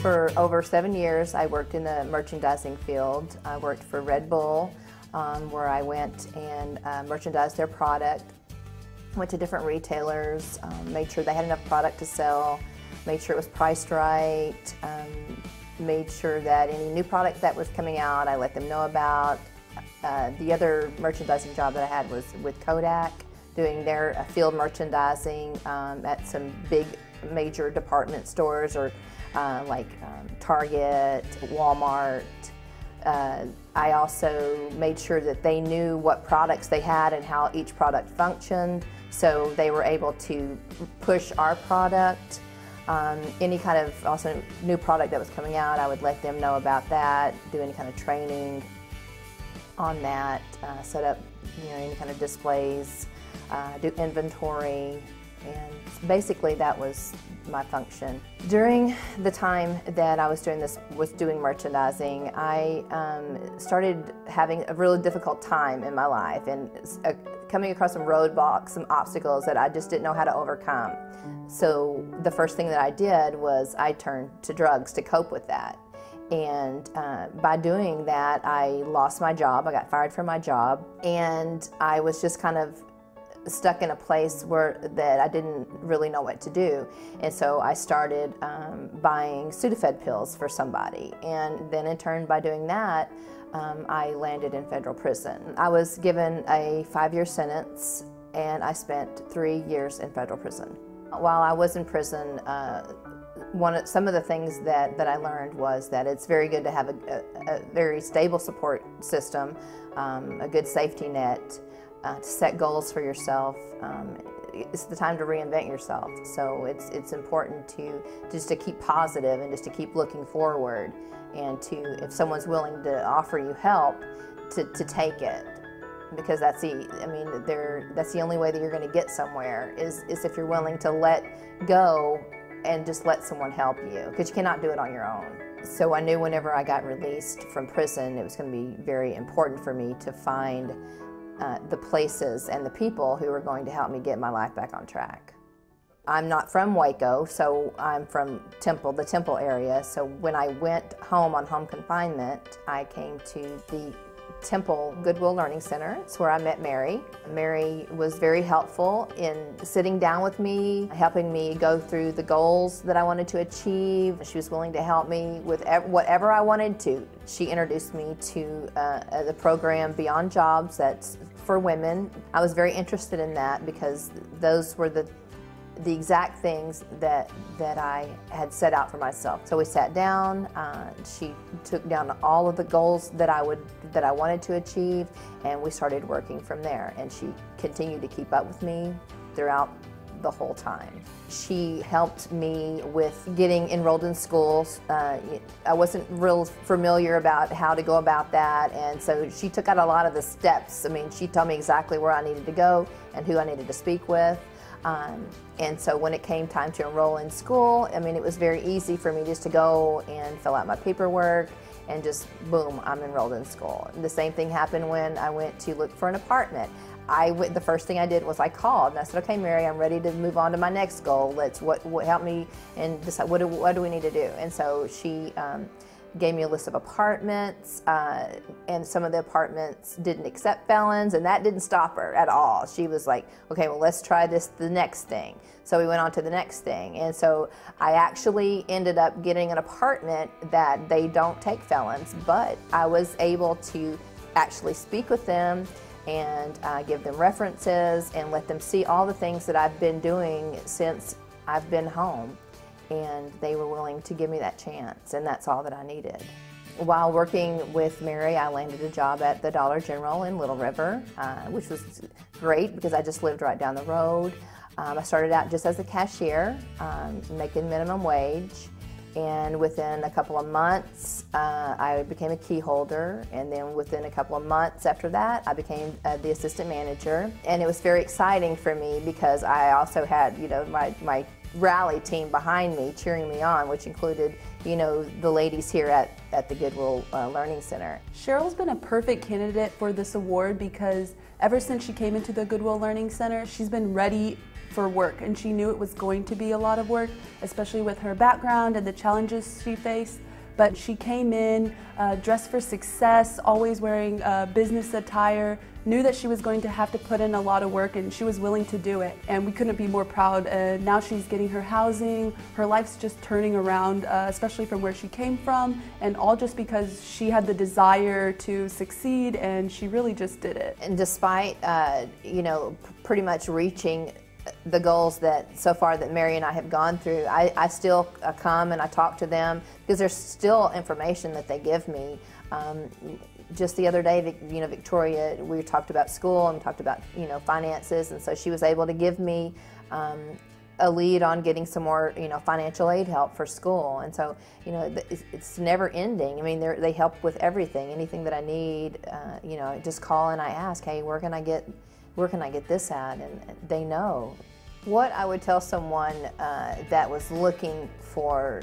For over 7 years, I worked in the merchandising field. I worked for Red Bull, where I went and merchandised their product. Went to different retailers, made sure they had enough product to sell, made sure it was priced right, made sure that any new product that was coming out, I let them know about. The other merchandising job that I had was with Kodak, doing their field merchandising at some big major department stores, or like Target, Walmart. I also made sure that they knew what products they had and how each product functioned, so they were able to push our product. Any kind of also new product that was coming out, I would let them know about that, do any kind of training on that, set up any kind of displays, do inventory, and basically that was my function. During the time that I was doing merchandising, I started having a really difficult time in my life and coming across some roadblocks, some obstacles that I just didn't know how to overcome. So the first thing that I did was I turned to drugs to cope with that. And by doing that, I lost my job. I got fired from my job, and I was just kind of stuck in a place that I didn't really know what to do. And so I started buying Sudafed pills for somebody. And then in turn, by doing that, I landed in federal prison. I was given a 5-year sentence, and I spent 3 years in federal prison. While I was in prison, some of the things that I learned was that it's very good to have a very stable support system, a good safety net, to set goals for yourself. It's the time to reinvent yourself. So it's important to keep positive and just to keep looking forward, and if someone's willing to offer you help, to take it, because that's the only way that you're going to get somewhere is if you're willing to let go and just let someone help you, because you cannot do it on your own. So I knew whenever I got released from prison, it was going to be very important for me to find the places and the people who were going to help me get my life back on track. I'm not from Waco, so I'm from the Temple area. So when I went home on home confinement, I came to the Temple Goodwill Learning Center. It's where I met Mary. Mary was very helpful in sitting down with me, helping me go through the goals that I wanted to achieve. She was willing to help me with whatever I wanted to. She introduced me to the program Beyond Jobs that's for women. I was very interested in that because those were the exact things that I had set out for myself. So we sat down, she took down all of the goals that I wanted to achieve, and we started working from there. And she continued to keep up with me throughout the whole time. She helped me with getting enrolled in schools. I wasn't real familiar about how to go about that, and so she took out a lot of the steps. I mean, she told me exactly where I needed to go and who I needed to speak with. And so when it came time to enroll in school, I mean, it was very easy for me just to go and fill out my paperwork and just boom, I'm enrolled in school. The same thing happened when I went to look for an apartment. The first thing I did was I called and I said, okay, Mary, I'm ready to move on to my next goal. Help me and decide what do we need to do. And so she gave me a list of apartments, and some of the apartments didn't accept felons, and that didn't stop her at all. She was like, okay, well, let's try the next thing. So we went on to the next thing, and so I actually ended up getting an apartment that they don't take felons, but I was able to actually speak with them and give them references and let them see all the things that I've been doing since I've been home. And they were willing to give me that chance, and that's all that I needed. While working with Mary, I landed a job at the Dollar General in Little River, which was great because I just lived right down the road. I started out just as a cashier, making minimum wage, and within a couple of months, I became a key holder, and then within a couple of months after that, I became the assistant manager. And it was very exciting for me because I also had, my rally team behind me cheering me on, which included, the ladies here at the Goodwill Learning Center. Cheryl's been a perfect candidate for this award because ever since she came into the Goodwill Learning Center, she's been ready for work, and she knew it was going to be a lot of work, especially with her background and the challenges she faced. But she came in dressed for success, always wearing business attire, knew that she was going to have to put in a lot of work, and she was willing to do it. And we couldn't be more proud. Now she's getting her housing, her life's just turning around, especially from where she came from, and all just because she had the desire to succeed, and she really just did it. And despite, you know, pretty much reaching the goals that so far that Mary and I have gone through, I still come and I talk to them because there's still information that they give me. Just the other day, you know, Victoria, we talked about school and talked about, you know, finances, and so she was able to give me a lead on getting some more, you know, financial aid help for school. And so, you know, it's never ending. I mean, they help with everything, anything that I need. You know, I just call and I ask, hey, where can I get this at? And they know. What I would tell someone that was looking for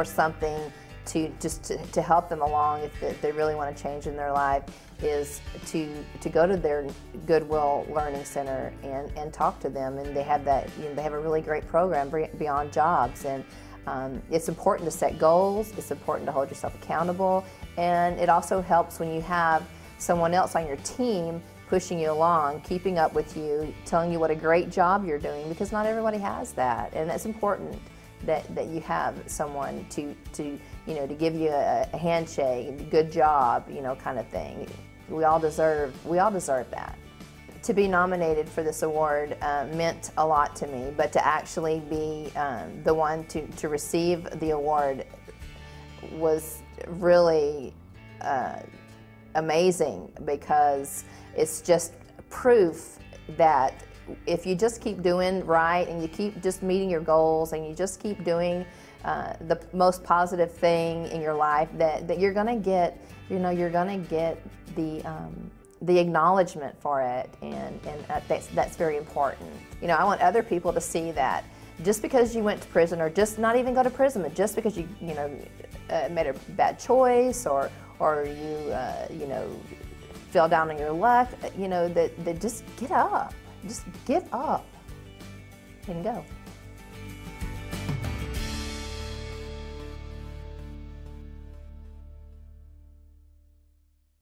something to help them along if they really want to change in their life is to go to their Goodwill Learning Center and talk to them. And they have that, you know, they have a really great program, Beyond Jobs. And it's important to set goals. It's important to hold yourself accountable. And it also helps when you have someone else on your team pushing you along, keeping up with you, telling you what a great job you're doing, because not everybody has that. And it's important that you have someone to you know, to give you a handshake, good job, you know, kind of thing. We all deserve that. To be nominated for this award meant a lot to me, but to actually be the one to receive the award was really amazing, because it's just proof that if you just keep doing right and you keep just meeting your goals and you just keep doing the most positive thing in your life, that you're gonna get, you know, you're gonna get the acknowledgement for it, and that's very important. You know, I want other people to see that just because you went to prison, or just not even go to prison, but just because you know made a bad choice, or you know, fell down on your luck, you know, that just get up. Just get up and go.